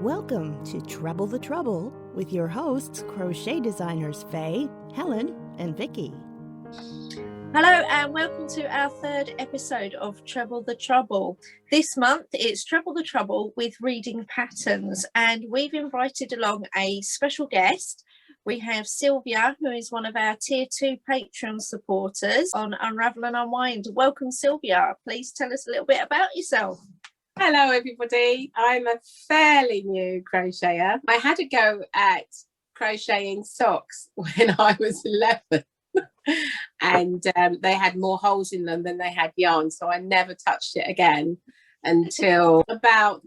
Welcome to Treble the Trouble with your hosts, crochet designers Faye, Helen, and Vicky. Hello and welcome to our third episode of Treble the Trouble. This month it's Treble the Trouble with reading patterns, and we've invited along a special guest. We have Sylvia, who is one of our Tier 2 Patreon supporters on Unravel and Unwind. Welcome, Sylvia. Please tell us a little bit about yourself. Hello everybody, I'm a fairly new crocheter. I had a go at crocheting socks when I was 11 and they had more holes in them than they had yarn, so I never touched it again until about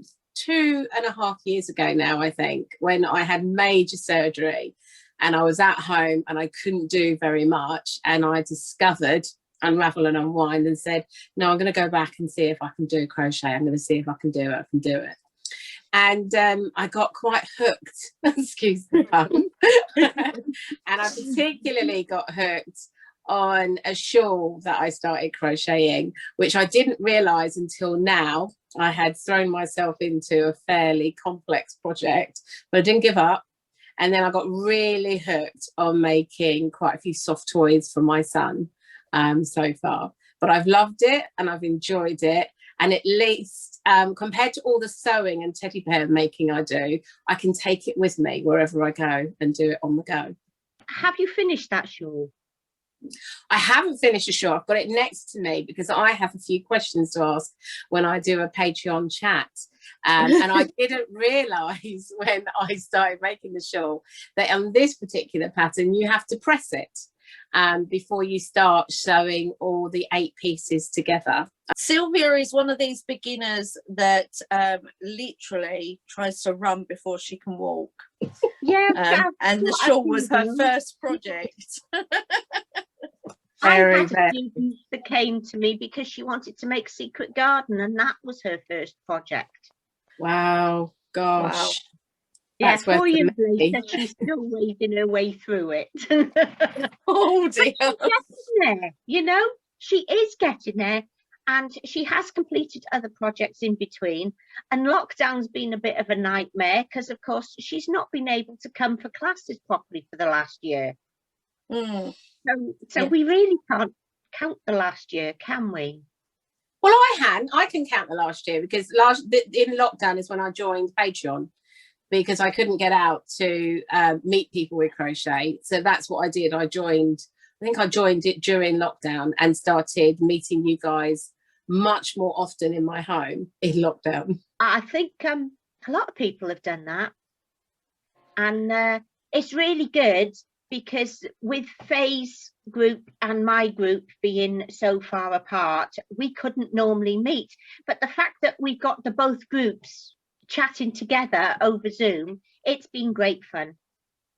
2.5 years ago now, I think, when I had major surgery and I was at home and I couldn't do very much, and I discovered Unravel and Unwind and said, no, I'm going to go back and see if I can do crochet. I'm going to see if I can do it. And I got quite hooked, excuse the pun. And I particularly got hooked on a shawl that I started crocheting, which I didn't realize until now. I had thrown myself into a fairly complex project, but I didn't give up. And then I got really hooked on making quite a few soft toys for my son so far. But I've loved it and I've enjoyed it. And at least compared to all the sewing and teddy bear making I do, I can take it with me wherever I go and do it on the go. Have you finished that shawl? I haven't finished the shawl. I've got it next to me because I have a few questions to ask when I do a Patreon chat. And I didn't realise when I started making the shawl that on this particular pattern, you have to press it before you start sewing all the 8 pieces together. Sylvia is one of these beginners that literally tries to run before she can walk. Yeah, and the shawl was her first project. I had a student that came to me because she wanted to make Secret Garden, and that was her first project. Wow, gosh. Wow. Yeah, 4 years later, she's still wading her way through it. Oh dear. She's getting there, you know, she is getting there, and she has completed other projects in between. And lockdown's been a bit of a nightmare because, of course, she's not been able to come for classes properly for the last year. So yeah. We really can't count the last year, can we? Well, I can count the last year because in lockdown is when I joined Patreon, because I couldn't get out to meet people with crochet. So that's what I did. I think I joined it during lockdown and started meeting you guys much more often in my home in lockdown. I think a lot of people have done that. And it's really good because with Faye's group and my group being so far apart, we couldn't normally meet. But the fact that we've got the both groups chatting together over Zoom, it's been great fun.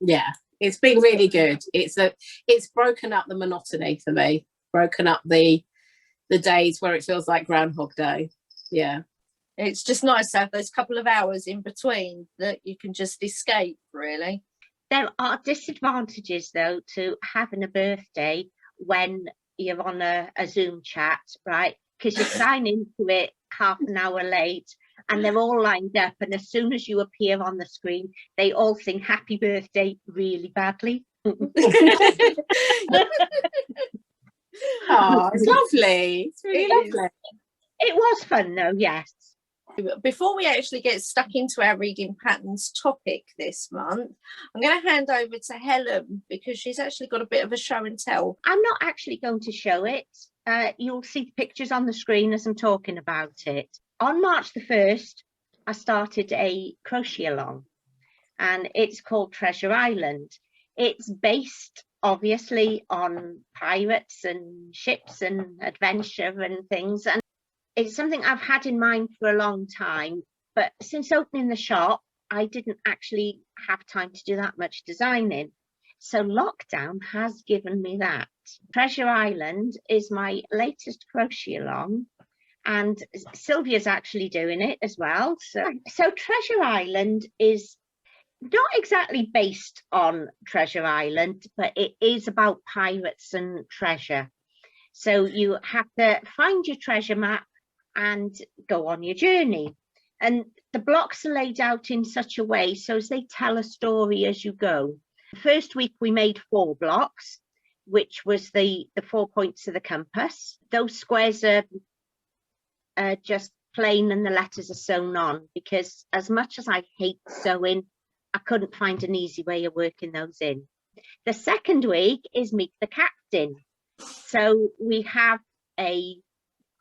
Yeah, it's been really good. It's broken up the monotony for me, broken up the days where it feels like Groundhog Day. Yeah, it's just nice to have those couple of hours in between that you can just escape, really. There are disadvantages though to having a birthday when you're on a Zoom chat, right? Because you sign into it half an hour late and they're all lined up, and as soon as you appear on the screen, they all sing happy birthday really badly. Oh, it's lovely. It's really lovely. It was fun though, yes. Before we actually get stuck into our reading patterns topic this month, I'm going to hand over to Helen because she's actually got a bit of a show and tell. I'm not actually going to show it. You'll see the pictures on the screen as I'm talking about it. On March the 1st, I started a crochet along, and it's called Treasure Island. It's based obviously on pirates and ships and adventure and things, and it's something I've had in mind for a long time, but since opening the shop, I didn't actually have time to do that much designing. So lockdown has given me that. Treasure Island is my latest crochet along, and Sylvia's actually doing it as well. So Treasure Island is not exactly based on Treasure Island, but it is about pirates and treasure. So you have to find your treasure map and go on your journey. And the blocks are laid out in such a way so as they tell a story as you go. The first week we made 4 blocks, which was the 4 points of the compass. Those squares are just plain and the letters are sewn on, because as much as I hate sewing, I couldn't find an easy way of working those in. The second week is meet the captain. So we have a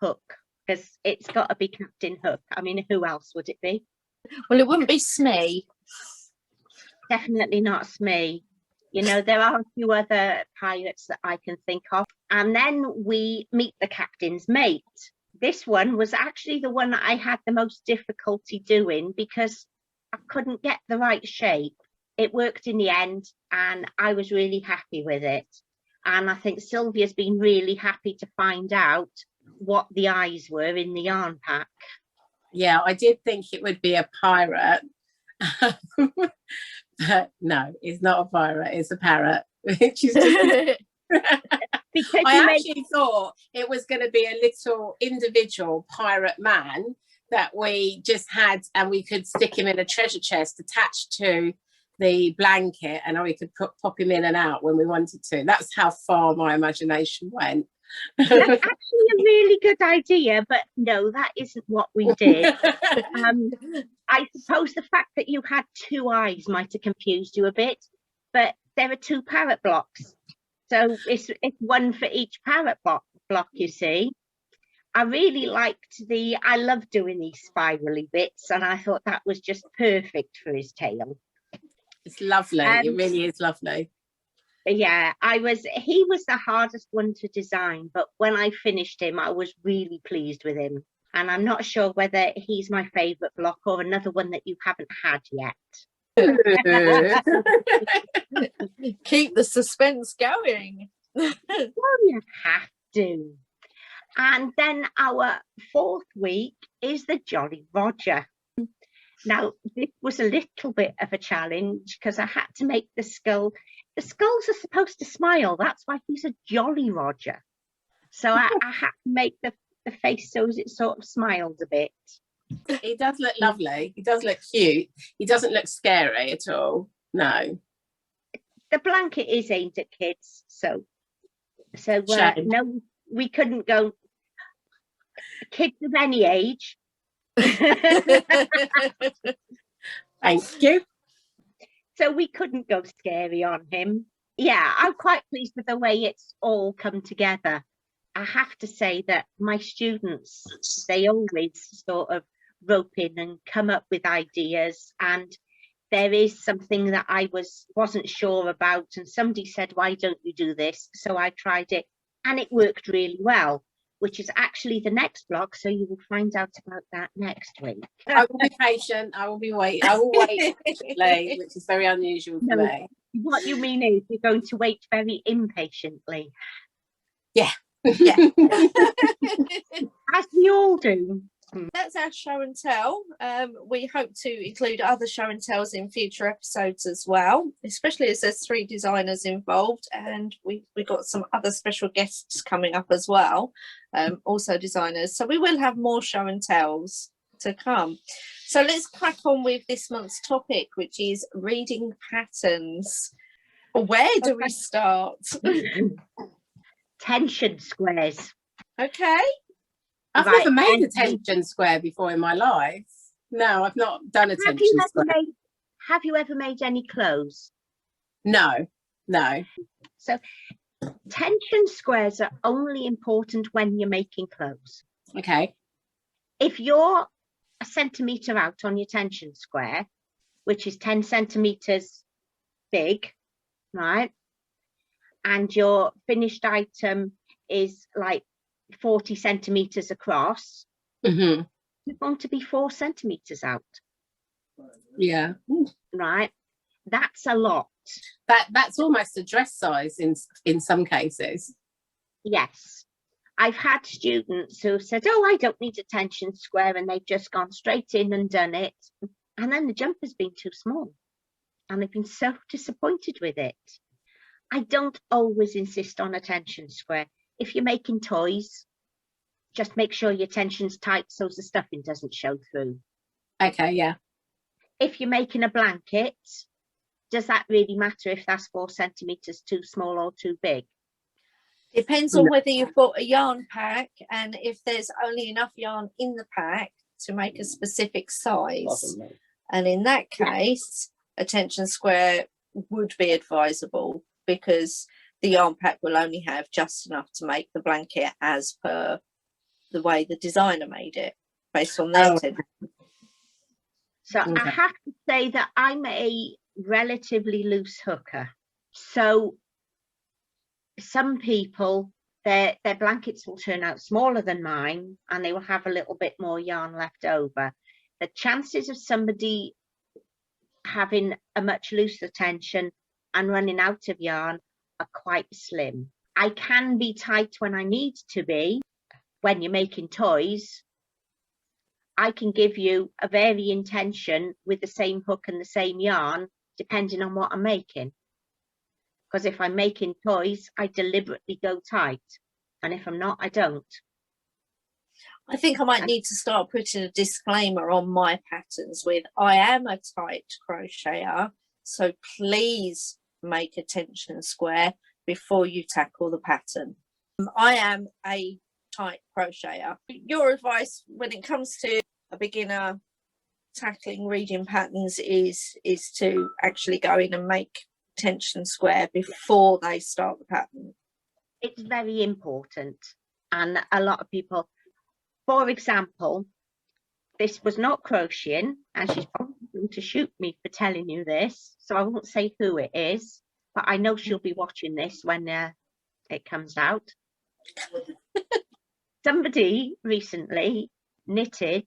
hook, because it's got to be Captain Hook. I mean, who else would it be? Well, it wouldn't be Smee. Definitely not Smee. You know, there are a few other pirates that I can think of. And then we meet the captain's mate. This one was actually the one that I had the most difficulty doing, because I couldn't get the right shape. It worked in the end, and I was really happy with it. And I think Sylvia's been really happy to find out what the eyes were in the yarn pack. Yeah, I did think it would be a pirate. But no, it's not a pirate, it's a parrot. Which is just... Because I actually thought it was going to be a little individual pirate man that we just had, and we could stick him in a treasure chest attached to the blanket, and we could pop him in and out when we wanted to. That's how far my imagination went. That's actually a really good idea, but no, that isn't what we did. I suppose the fact that you had 2 eyes might have confused you a bit, but there are 2 parrot blocks, so it's one for each parrot block, you see. I really liked I love doing these spirally bits, and I thought that was just perfect for his tail. It's lovely. It really is lovely. Yeah, he was the hardest one to design, but when I finished him, I was really pleased with him. And I'm not sure whether he's my favourite block or another one that you haven't had yet. Keep the suspense going. Well, you have to. And then our 4th week is the Jolly Roger. Now, this was a little bit of a challenge because I had to make the skull. The skulls are supposed to smile. That's why he's a Jolly Roger. So I had to make the face so as it sort of smiles a bit. He does look lovely. He does look cute. He doesn't look scary at all. No. The blanket is aimed at kids. So no, we couldn't go kids of any age. Thank you. So we couldn't go scary on him. Yeah, I'm quite pleased with the way it's all come together. I have to say that my students, they always sort of rope in and come up with ideas, and there is something that I wasn't sure about, and somebody said, why don't you do this? So I tried it and it worked really well, which is actually the next block, so you will find out about that next week. I will be patient. I will wait patiently, which is very unusual for me. What you mean is you're going to wait very impatiently. Yeah. Yeah. As we all do. That's our show and tell. We hope to include other show and tells in future episodes as well, especially as there's 3 designers involved, and we got some other special guests coming up as well, also designers. So we will have more show and tells to come. So let's crack on with this month's topic, which is reading patterns. Where do we start? Tension squares. Okay. I've never made a tension square before in my life. No, I've not done a tension square. Have you ever made any clothes? No. So tension squares are only important when you're making clothes. Okay. If you're a centimetre out on your tension square, which is 10 centimetres big, right? And your finished item is like 40 centimetres across, you're going to be 4 centimetres out. Yeah. Right? That's a lot. That's almost a dress size in some cases. Yes. I've had students who said, oh, I don't need a tension square, and they've just gone straight in and done it. And then the jumper's been too small. And they've been so disappointed with it. I don't always insist on a tension square. If you're making toys, just make sure your tension's tight so the stuffing doesn't show through. Okay, yeah. If you're making a blanket, does that really matter if that's 4 centimeters too small or too big? Depends on whether you've bought a yarn pack and if there's only enough yarn in the pack to make a specific size. And in that case, a tension square would be advisable because the yarn pack will only have just enough to make the blanket as per the way the designer made it, based on their tension. So I have to say that I'm a relatively loose hooker. So some people, their blankets will turn out smaller than mine and they will have a little bit more yarn left over. The chances of somebody having a much looser tension and running out of yarn are quite slim. I can be tight when I need to be. When you're making toys, I can give you a varying tension with the same hook and the same yarn, depending on what I'm making. Because if I'm making toys, I deliberately go tight. And if I'm not, I don't. I think I might need to start putting a disclaimer on my patterns with, I am a tight crocheter, so please make a tension square before you tackle the pattern. I am a tight crocheter. Your advice when it comes to a beginner tackling reading patterns is to actually go in and make tension square before they start the pattern. It's very important. And a lot of people, for example, this was not crocheting, and she's probably going to shoot me for telling you this, so I won't say who it is, but I know she'll be watching this when it comes out. Somebody recently knitted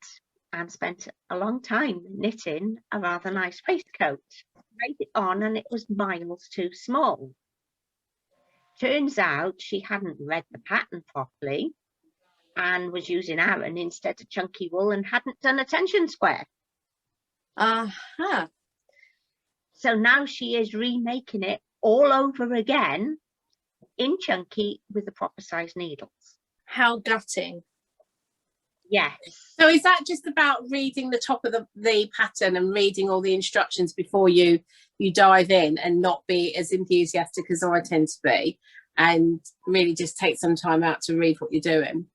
and spent a long time knitting a rather nice waistcoat. Tried it on and it was miles too small. Turns out she hadn't read the pattern properly and was using Aran instead of chunky wool and hadn't done a tension square. So now she is remaking it all over again in chunky with the proper size needles. How gutting. Yes. So is that just about reading the top of the pattern and reading all the instructions before you dive in and not be as enthusiastic as I tend to be, and really just take some time out to read what you're doing?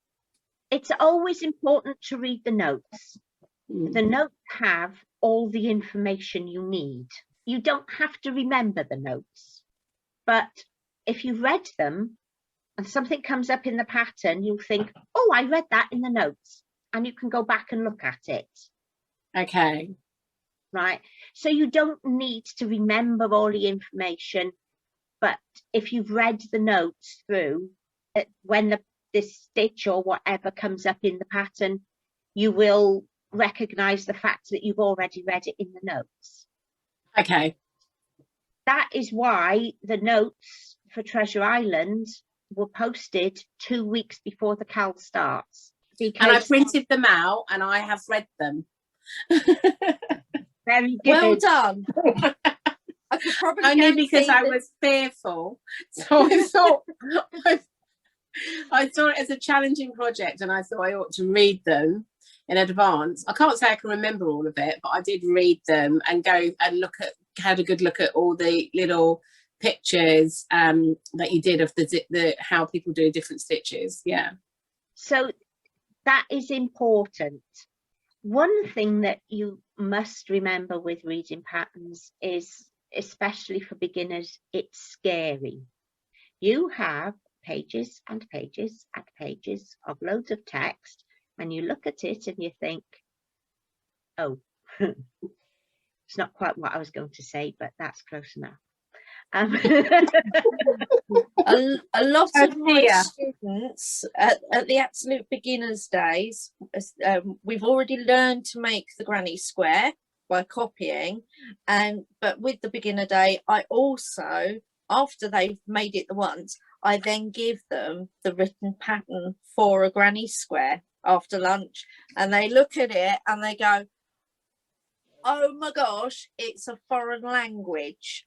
It's always important to read the notes. The notes have all the information you need. You don't have to remember the notes, but if you've read them and something comes up in the pattern, you'll think, oh, I read that in the notes, and you can go back and look at it. Okay. Right. So you don't need to remember all the information, but if you've read the notes through, when this stitch or whatever comes up in the pattern, you will recognize the fact that you've already read it in the notes. Okay. That is why the notes for Treasure Island were posted 2 weeks before the CAL starts. And I printed them out and I have read them. Very good. Well done. I could probably only because I was fearful. So I saw it as a challenging project and I thought I ought to read them in advance. I can't say I can remember all of it, but I did read them and go and had a good look at all the little pictures that you did of the how people do different stitches. Yeah. So that is important. One thing that you must remember with reading patterns is, especially for beginners, it's scary. You have pages and pages and pages of loads of text, and you look at it and you think, oh, it's not quite what I was going to say, but that's close enough. A lot of my students at the absolute beginners days, we've already learned to make the granny square by copying, but with the beginner day, I also, after they've made it the once, I then give them the written pattern for a granny square after lunch, and they look at it and they go, oh my gosh, it's a foreign language.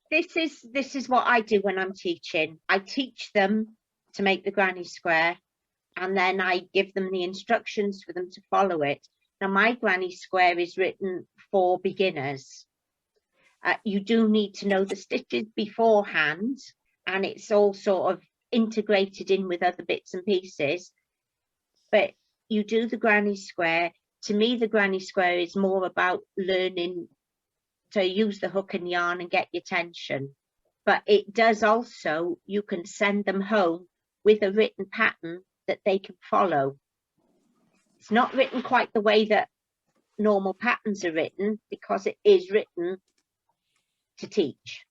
This is what I do when I'm teaching. I teach them to make the granny square, and then I give them the instructions for them to follow it. Now, my granny square is written for beginners. You do need to know the stitches beforehand, and it's all sort of integrated in with other bits and pieces. But you do the granny square. To me, the granny square is more about learning to use the hook and yarn and get your tension. But it does also, you can send them home with a written pattern that they can follow. It's not written quite the way that normal patterns are written, because it is written to teach.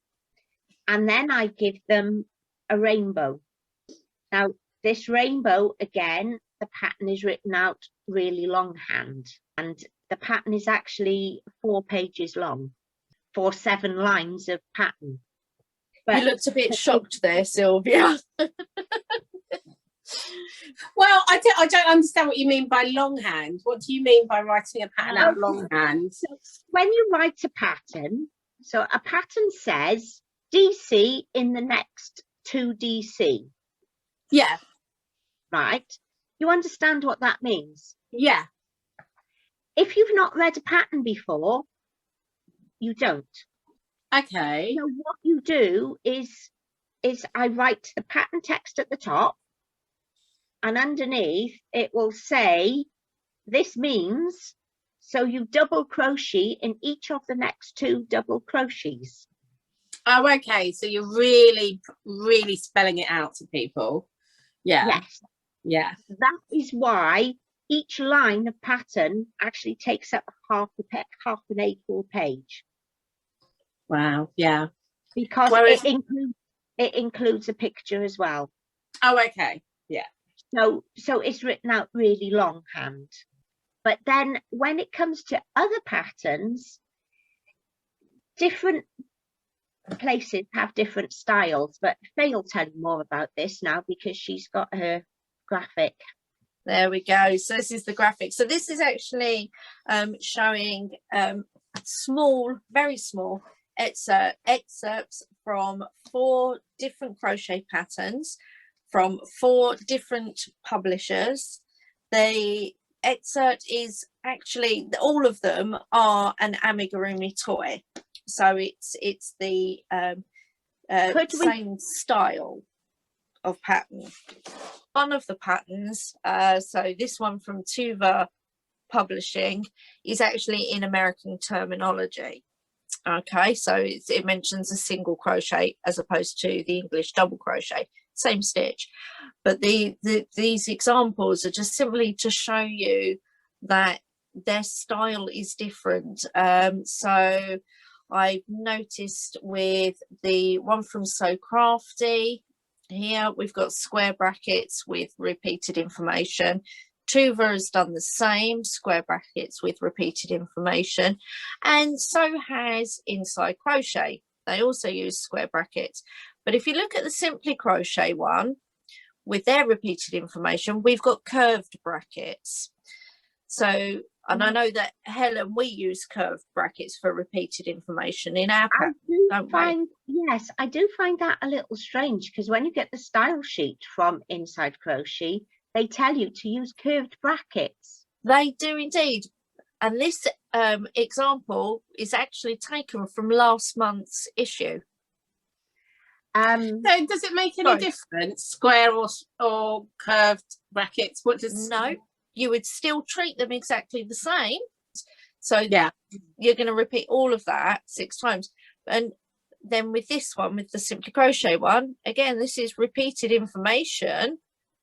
And then I give them a rainbow. Now, this rainbow, again, the pattern is written out really longhand, and the pattern is actually 4 pages long for 7 lines of pattern. But you looked a bit shocked there, Sylvia. Well, I don't understand what you mean by longhand. What do you mean by writing a pattern out longhand? So when you write a pattern, so a pattern says DC in the next 2 DC. Yeah. Right? You understand what that means? Yeah. If you've not read a pattern before, you don't. Okay. So what you do is I write the pattern text at the top, and underneath it will say, this means, so you double crochet in each of the next 2 double crochets. Oh, okay. So you're really, really spelling it out to people. Yeah. Yes. Yeah. That is why each line of pattern actually takes up half an A4 page. Wow. Yeah. Because Whereas, it includes a picture as well. oh, okay. Yeah. So it's written out really longhand. But then when it comes to other patterns, different places have different styles, but Faye will tell you more about this now because she's got her graphic. There we go. So this is the graphic. So this is actually showing small, very small excerpts from 4 different crochet patterns from 4 different publishers. The excerpt is actually, all of them are an amigurumi toy. So it's the same style of pattern. One of the patterns, so this one from Tuva Publishing, is actually in American terminology. Okay, so it mentions a single crochet as opposed to the English double crochet, same stitch. But these examples are just simply to show you that their style is different. So I've noticed with the one from So Crafty, here we've got square brackets with repeated information. Tuva has done the same, square brackets with repeated information, and so has Inside Crochet. They also use square brackets. But if you look at the Simply Crochet one with their repeated information, we've got curved brackets. So, and I know that Helen, we use curved brackets for repeated information in our pattern, Yes, I do find that a little strange, because when you get the style sheet from Inside Crochet, they tell you to use curved brackets. They do indeed. And this example is actually taken from last month's issue. So does it make any difference, square or curved brackets? What does? No, you would still treat them exactly the same. So yeah, you're going to repeat all of that 6 times. And then with this one, with the Simply Crochet one, again, this is repeated information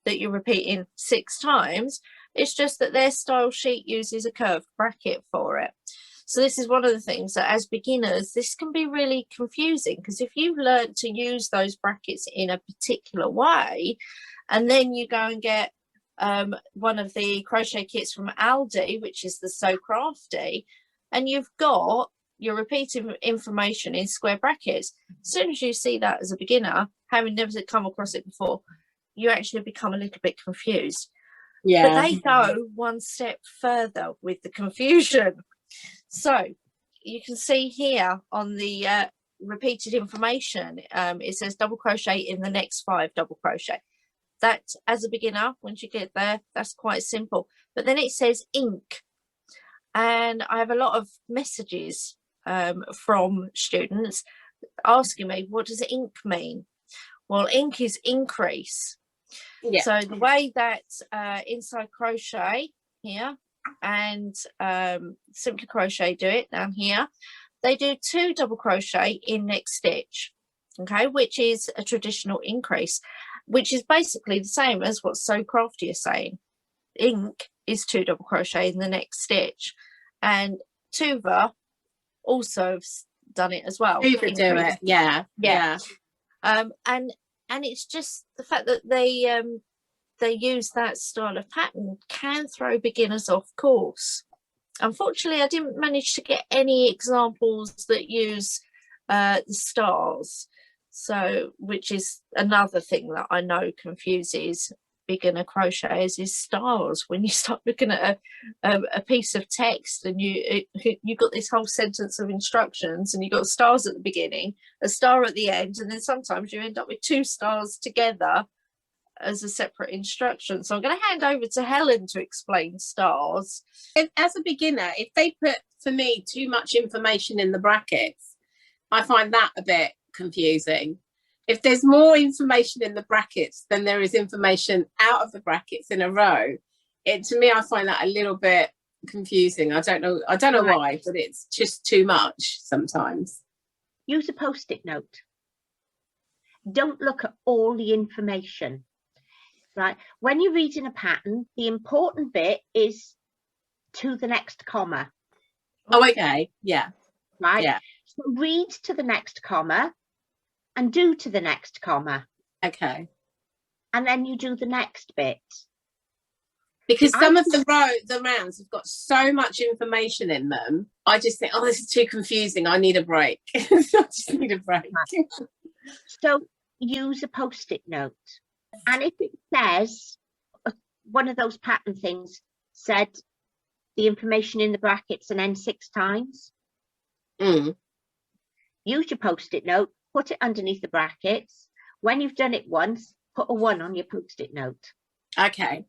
that you're repeating 6 times. It's just that their style sheet uses a curved bracket for it. So this is one of the things that as beginners, this can be really confusing, because if you've learned to use those brackets in a particular way, and then you go and get one of the crochet kits from Aldi, which is the So Crafty, and you've got your repeating information in square brackets, as soon as you see that as a beginner, having never come across it before, you actually become a little bit confused. Yeah. But they go one step further with the confusion. So you can see here on the repeated information, it says double crochet in the next 5 double crochet. that as a beginner, once you get there, that's quite simple. But then it says ink, and I have a lot of messages from students asking me, what does ink mean? Well, ink is increase. Yeah. So the way that Inside Crochet here and Simply Crochet do it down here, they do 2 double crochet in next stitch, okay, which is a traditional increase, which is basically the same as what So Crafty is saying. Ink is 2 double crochet in the next stitch, and Tuva also have done it as well. Tuva do it, yeah. And it's just the fact that they use that style of pattern can throw beginners off course. Unfortunately, I didn't manage to get any examples that use the stars, so which is another thing that I know confuses beginner crocheters, is stars. When you start looking at a piece of text and you got this whole sentence of instructions, and you got stars at the beginning, a star at the end, and then sometimes you end up with 2 stars together as a separate instruction. So I'm going to hand over to Helen to explain stars. As a beginner, if they put, for me, too much information in the brackets, I find that a bit confusing. If there's more information in the brackets than there is information out of the brackets in a row, to me, I find that a little bit confusing. I don't know why, but it's just too much sometimes. Use a post-it note. Don't look at all the information. Right, when you're reading a pattern, the important bit is to the next comma. Oh, okay, yeah. Right, yeah. So read to the next comma and do to the next comma. Okay. And then you do the next bit. Because some of the rounds have got so much information in them, I just think, oh, this is too confusing. I need a break. I just need a break. So use a post-it note. And if it says, one of those pattern things said the information in the brackets and then 6 times, use your post-it note, put it underneath the brackets. When you've done it once, put a 1 on your post-it note. Okay.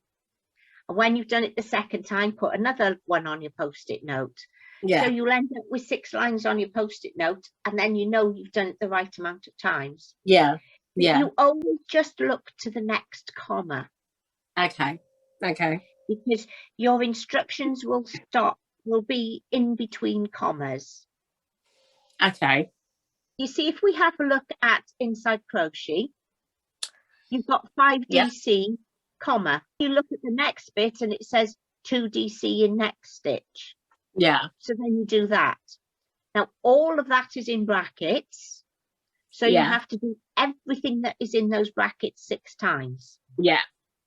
And when you've done it the second time, put another 1 on your post-it note. Yeah. So you'll end up with 6 lines on your post-it note, and then you know you've done it the right amount of times. Yeah. Yeah. You always just look to the next comma. Okay. Okay. Because your instructions will be in between commas. Okay. You see, if we have a look at Inside Crochet, you've got 5DC, comma. You look at the next bit and it says 2DC in next stitch. Yeah. So then you do that. Now, all of that is in brackets. So you have to do everything that is in those brackets 6 times. Yeah.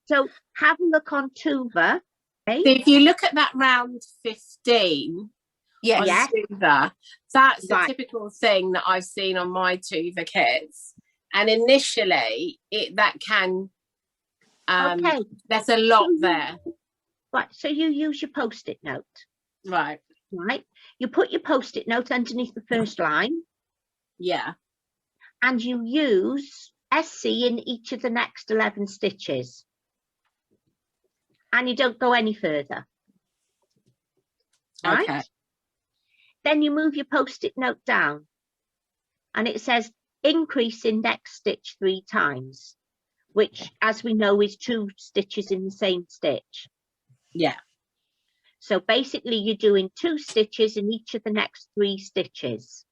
So have a look on Tuva. Okay? So if you look at that round 15, Tuva, that's the typical thing that I've seen on my Tuva kits. And initially, that can, there's a lot there. Right, so you use your post-it note. Right. Right, you put your post-it note underneath the first line. Yeah. And you use SC in each of the next 11 stitches. And you don't go any further. Right? Okay. Then you move your post-it note down. And it says increase in next stitch 3 times. Which, as we know, is 2 stitches in the same stitch. Yeah. So basically you're doing 2 stitches in each of the next 3 stitches.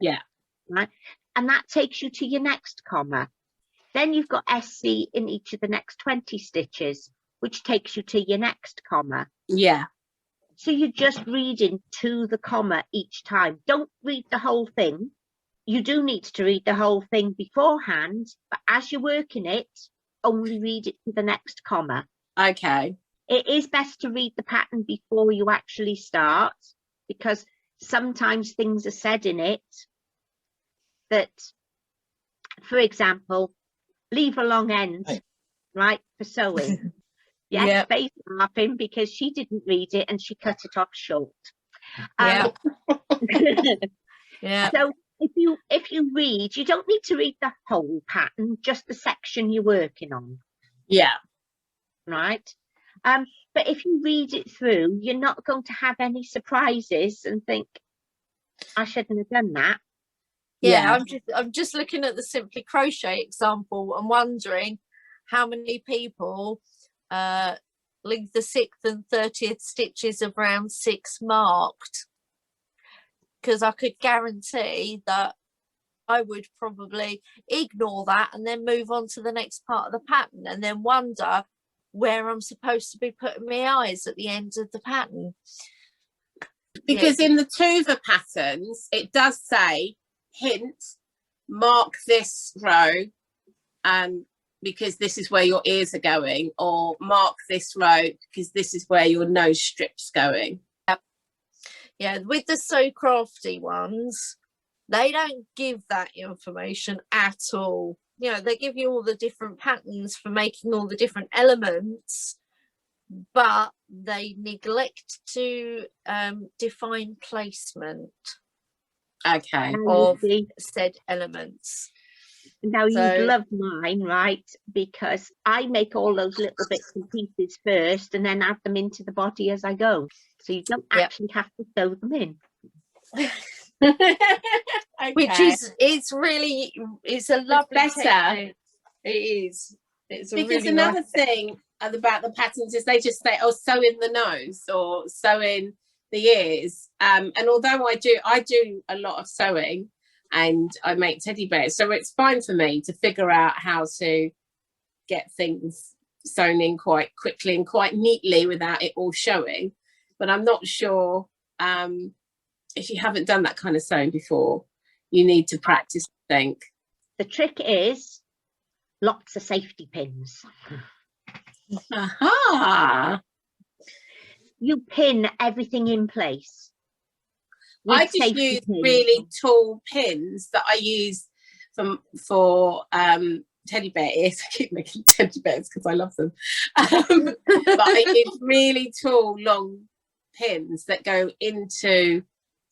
Yeah. Right? And that takes you to your next comma. Then you've got SC in each of the next 20 stitches, which takes you to your next comma. Yeah. So you're just reading to the comma each time. Don't read the whole thing. You do need to read the whole thing beforehand, but as you're working it, only read it to the next comma. Okay. It is best to read the pattern before you actually start, because sometimes things are said in it that, for example, leave a long end, right, for sewing. Yes, Faith laughing because she didn't read it and she cut it off short. Yeah. So if you read, you don't need to read the whole pattern, just the section you're working on. Yeah. right? But if you read it through, you're not going to have any surprises and think, I shouldn't have done that. Yeah, I'm just looking at the Simply Crochet example and wondering how many people leave the 6th and 30th stitches of round 6 marked, because I could guarantee that I would probably ignore that and then move on to the next part of the pattern and then wonder where I'm supposed to be putting my eyes at the end of the pattern. Because in the Tuva patterns, it does say, hint, mark this row because this is where your ears are going, or mark this row because this is where your nose strip's going. Yeah, with the So Crafty ones, they don't give that information at all. You know, they give you all the different patterns for making all the different elements, but they neglect to define placement Okay. of said elements. Now, you'd love mine, right? Because I make all those little bits and pieces first and then add them into the body as I go. So you don't actually have to sew them in. Okay. Which is, it's a lovely better. technique. It is. It's because really another nice thing about the patterns is they just say, oh, sew in the nose or sew in the ears. And although I do a lot of sewing and I make teddy bears, so it's fine for me to figure out how to get things sewn in quite quickly and quite neatly without it all showing. But I'm not sure if you haven't done that kind of sewing before, you need to practice, I think. The trick is lots of safety pins. Aha! You pin everything in place. I just use really tall pins that I use for teddy bear ears. I keep making teddy bears because I love them. But I use really tall, long pins that go into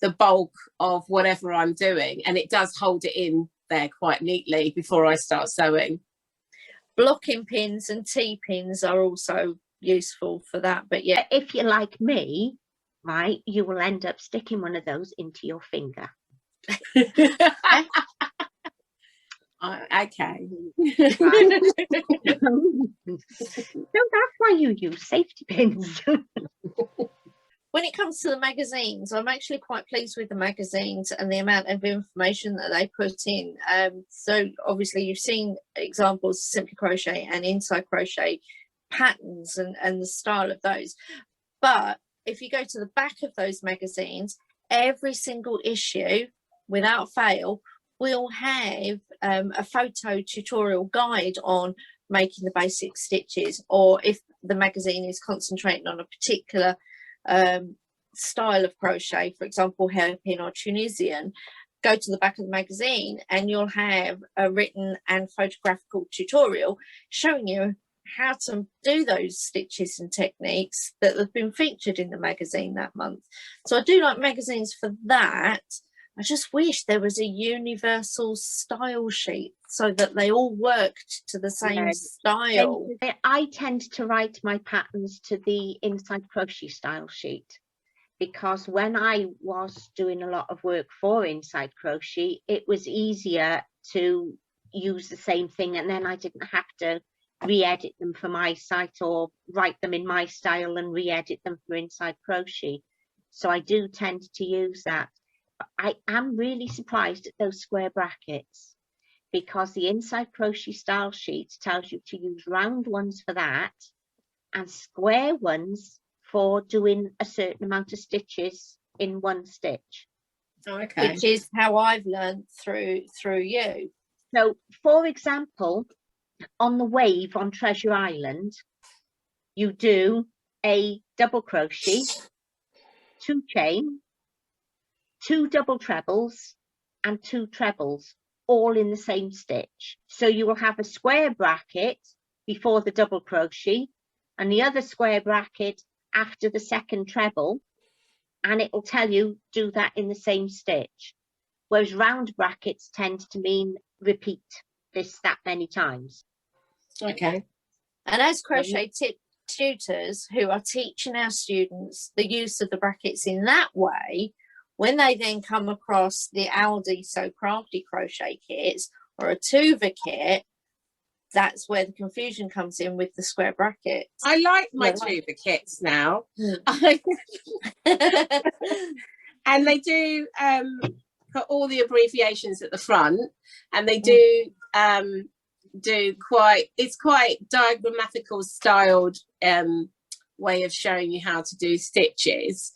the bulk of whatever I'm doing, and it does hold it in there quite neatly before I start sewing. Blocking pins and T-pins are also useful for that, but yeah. If you're like me, right, you will end up sticking one of those into your finger. Okay. So that's why you use safety pins. When it comes to the magazines, I'm actually quite pleased with the magazines and the amount of information that they put in. So obviously you've seen examples of Simply Crochet and Inside Crochet patterns and the style of those. But if you go to the back of those magazines, every single issue, without fail, will have a photo tutorial guide on making the basic stitches, or if the magazine is concentrating on a particular style of crochet, for example hairpin or Tunisian, go to the back of the magazine and you'll have a written and photographical tutorial showing you how to do those stitches and techniques that have been featured in the magazine that month. So I do like magazines for that. I just wish there was a universal style sheet so that they all worked to the same style. I tend to write my patterns to the Inside Crochet style sheet, because when I was doing a lot of work for Inside Crochet, it was easier to use the same thing, and then I didn't have to re-edit them for my site or write them in my style and re-edit them for Inside Crochet. So I do tend to use that. I am really surprised at those square brackets, because the Inside Crochet style sheet tells you to use round ones for that and square ones for doing a certain amount of stitches in one stitch. Okay. Which is how I've learned through you. So, for example, on the wave on Treasure Island, you do a double crochet, 2 chain, 2 double trebles and 2 trebles, all in the same stitch. So you will have a square bracket before the double crochet and the other square bracket after the second treble, and it will tell you do that in the same stitch. Whereas round brackets tend to mean repeat this that many times. Okay. And as crochet tutors who are teaching our students the use of the brackets in that way, when they then come across the Aldi So Crafty crochet kits or a Tuva kit, that's where the confusion comes in with the square brackets. I like my Tuva kits now. And they do put all the abbreviations at the front, and they do it's quite diagrammatical styled way of showing you how to do stitches.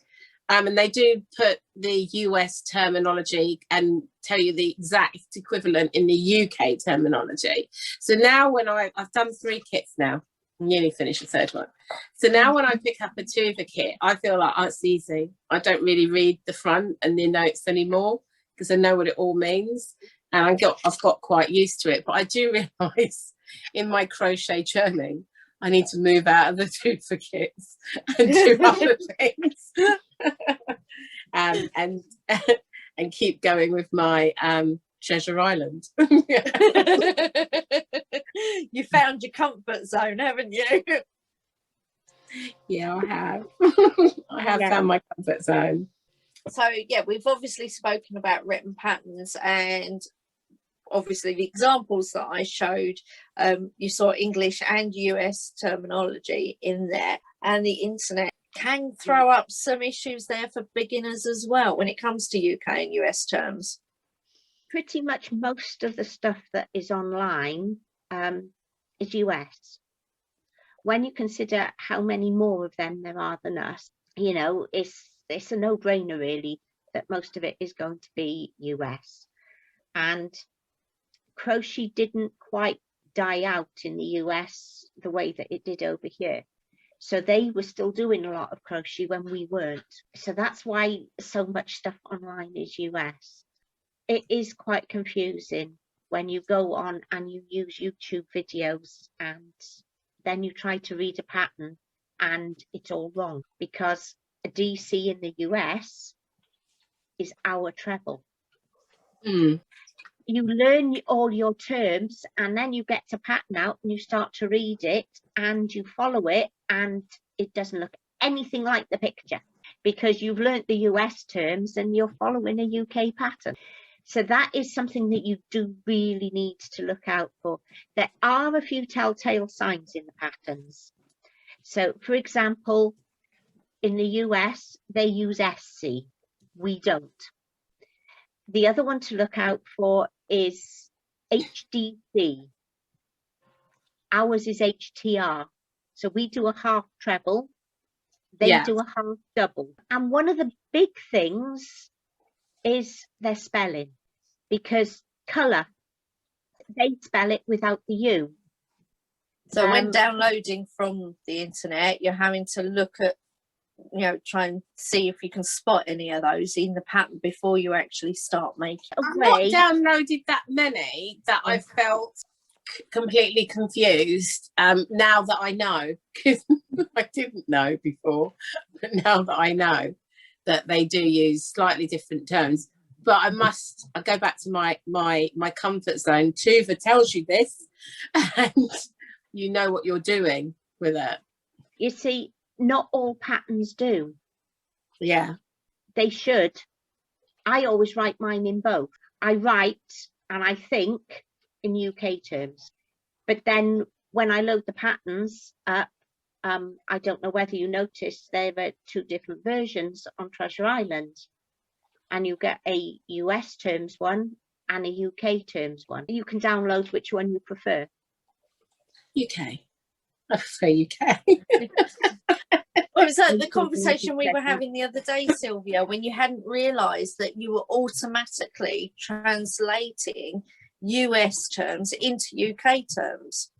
And they do put the US terminology and tell you the exact equivalent in the UK terminology. So now when I've done 3 kits now, I'm nearly finished the 3rd one. So now when I pick up a Tuva kit, I feel like, oh, it's easy. I don't really read the front and the notes anymore because I know what it all means. And I've got quite used to it. But I do realise in my crochet churning, I need to move out of the Tuva kits and do other things. And keep going with my Treasure Island. You found your comfort zone, haven't you? Yeah, I have. I have found my comfort zone. So yeah, we've obviously spoken about written patterns, and obviously the examples that I showed, you saw English and US terminology in there, and the internet can throw up some issues there for beginners as well when it comes to UK and US terms. Pretty much most of the stuff that is online is US. When you consider how many more of them there are than us, you know, it's a no-brainer really that most of it is going to be US. And crochet didn't quite die out in the US the way that it did over here. So they were still doing a lot of crochet when we weren't. So that's why so much stuff online is US. It is quite confusing when you go on and you use YouTube videos and then you try to read a pattern and it's all wrong, because a DC in the US is our treble. You learn all your terms and then you get a pattern out and you start to read it and you follow it, and it doesn't look anything like the picture because you've learnt the US terms and you're following a UK pattern. So that is something that you do really need to look out for. There are a few telltale signs in the patterns. So for example, in the US, they use SC. We don't. The other one to look out for is HDC. Ours is HTR. So we do a half treble, they do a half double. And one of the big things is their spelling, because colour, they spell it without the U. So when downloading from the internet, you're having to look at, you know, try and see if you can spot any of those in the pattern before you actually start making. I've not downloaded that many that I felt completely confused now that I know, because I didn't know before, but now that I know that they do use slightly different terms. But I go back to my comfort zone. Tuva tells you this and you know what you're doing with it. You see, not all patterns do. Yeah. They should. I always write mine in both. I write and I think in UK terms. But then when I load the patterns up, I don't know whether you noticed there are 2 different versions on Treasure Island. And you get a US terms one and a UK terms one. You can download which one you prefer. UK. I prefer UK. Well, it was like the conversation we were having the other day, Sylvia, when you hadn't realised that you were automatically translating US terms into UK terms.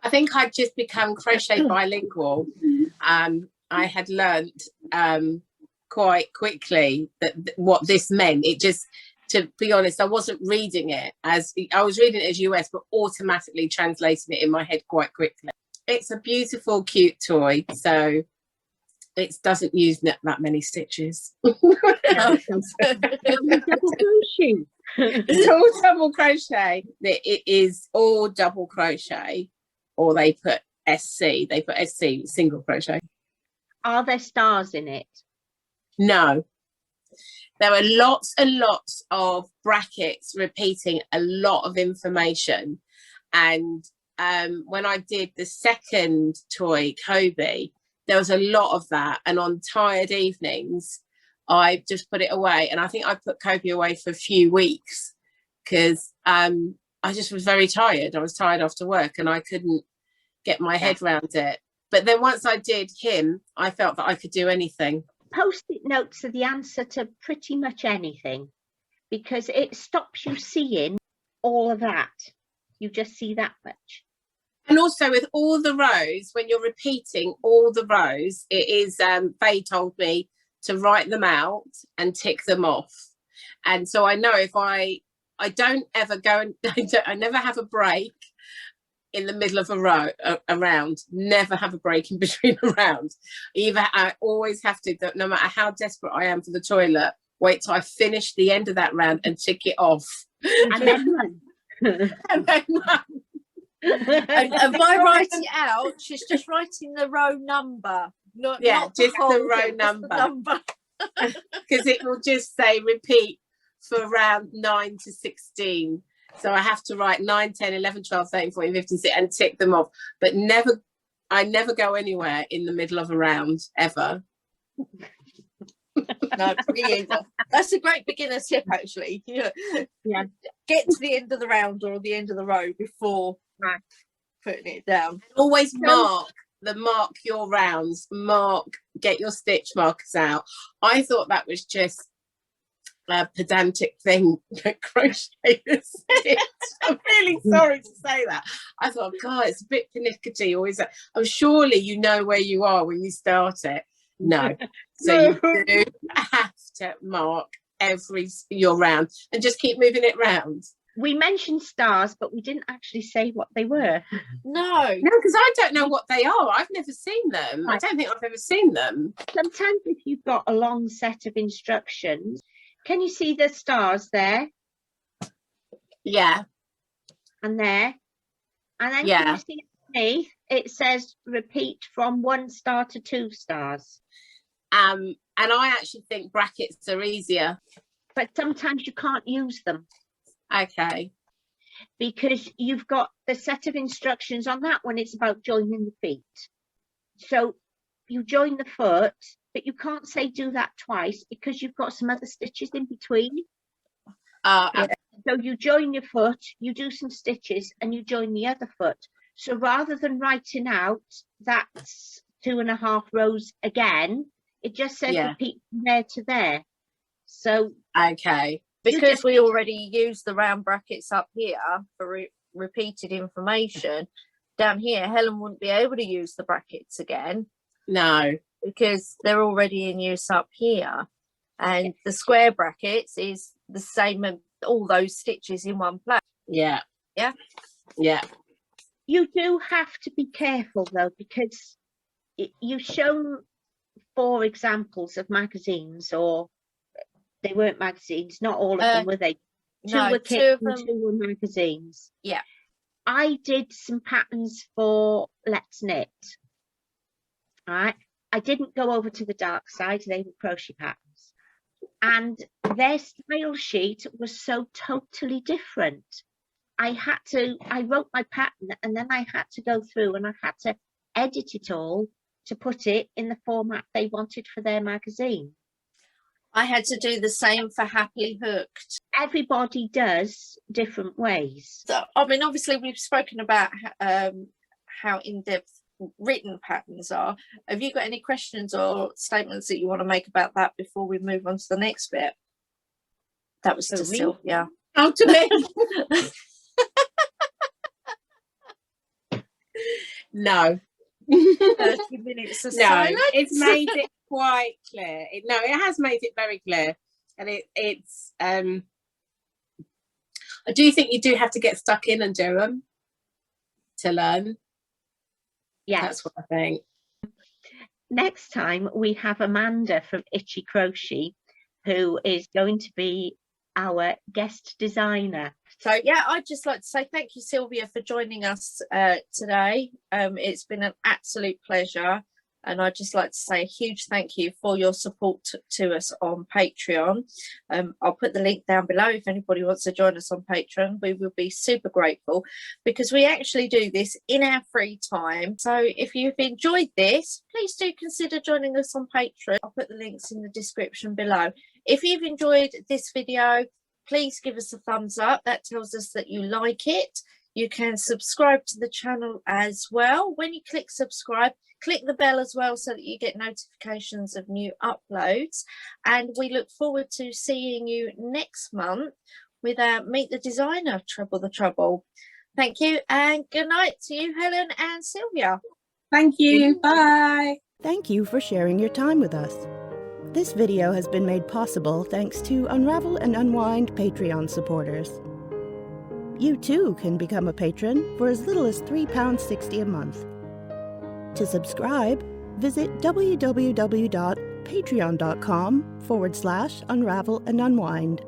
I think I'd just become crochet bilingual. I had learnt quite quickly that what this meant. It just, to be honest, I wasn't reading it as, I was reading it as US, but automatically translating it in my head quite quickly. It's a beautiful, cute toy, so it doesn't use that many stitches. It's all double crochet. It is all double crochet, or they put SC. They put SC, single crochet. Are there stars in it? No. There are lots and lots of brackets repeating a lot of information. And when I did the second toy, Kobe, there was a lot of that. And on tired evenings, I just put it away. And I think I put Kobe away for a few weeks because I just was very tired. I was tired after work and I couldn't get my head around it. But then once I did him, I felt that I could do anything. Post-it notes are the answer to pretty much anything because it stops you seeing all of that. You just see that much. And also with all the rows, when you're repeating all the rows, it is, Faye told me to write them out and tick them off. And so I know if I don't ever go and I never have a break in the middle of a row, a round, never have a break in between a round. I always have to, no matter how desperate I am for the toilet, wait till I finish the end of that round and tick it off. And then run. And then run. And by writing it out, she's just writing the row number. Not just the row number. Because it will just say repeat for round 9 to 16. So I have to write 9, 10, 11, 12, 13, 14, 15, 16 and tick them off. But I never go anywhere in the middle of a round, ever. No, me either. That's a great beginner tip, actually. Yeah. Get to the end of the round or the end of the row before putting it down. Always mark your rounds. Get your stitch markers out. I thought that was just a pedantic thing that crocheters did. I'm really sorry to say that. I thought, God, it's a bit pernickety. Always, I'm surely you know where you are when you start it. No, so you do have to mark your round and just keep moving it round. We mentioned stars, but we didn't actually say what they were. No, because I don't know what they are. I've never seen them. I don't think I've ever seen them. Sometimes if you've got a long set of instructions, can you see the stars there? Yeah. And there. And then can you see underneath, it says repeat from 1 star to 2 stars. And I actually think brackets are easier. But sometimes you can't use them. Okay. Because you've got the set of instructions on that one, it's about joining the feet. So you join the foot, but you can't say do that twice because you've got some other stitches in between. So you join your foot, you do some stitches and you join the other foot. So rather than writing out that's 2.5 rows again, it just says repeat from there to there. So okay. Because we already used the round brackets up here for repeated information, down here Helen wouldn't be able to use the brackets again. No. Because they're already in use up here. And the square brackets is the same, all those stitches in one place. Yeah. Yeah. Yeah. You do have to be careful though, because you've shown 4 examples of magazines, or they weren't magazines, not all of them were they? 2 were kits and 2 were magazines. Yeah. I did some patterns for Let's Knit. All right. I didn't go over to the dark side, they were crochet patterns. And their style sheet was so totally different. I wrote my pattern and then I had to go through and I had to edit it all to put it in the format they wanted for their magazine. I had to do the same for Happily Hooked. Everybody does different ways. So, I mean, obviously we've spoken about how in-depth written patterns are. Have you got any questions or statements that you want to make about that before we move on to the next bit? That was to Sylvia. Oh, to me. No. 30 minutes of silence. It's made it quite clear. It has made it very clear. And it's I do think you do have to get stuck in and do them to learn. Yes. That's what I think. Next time we have Amanda from Itchy Crochet, who is going to be our guest designer. So yeah, I'd just like to say thank you, Sylvia, for joining us today. It's been an absolute pleasure. And I'd just like to say a huge thank you for your support to us on Patreon. I'll put the link down below if anybody wants to join us on Patreon. We will be super grateful because we actually do this in our free time. So if you've enjoyed this, please do consider joining us on Patreon. I'll put the links in the description below. If you've enjoyed this video, please give us a thumbs up. That tells us that you like it. You can subscribe to the channel as well. When you click subscribe, click the bell as well so that you get notifications of new uploads. And we look forward to seeing you next month with our Meet the Designer, Treble the Trouble. Thank you and good night to you, Helen and Sylvia. Thank you. Bye. Thank you for sharing your time with us. This video has been made possible thanks to Unravel and Unwind Patreon supporters. You too can become a patron for as little as £3.60 a month. To subscribe, visit www.patreon.com/unravel and unwind.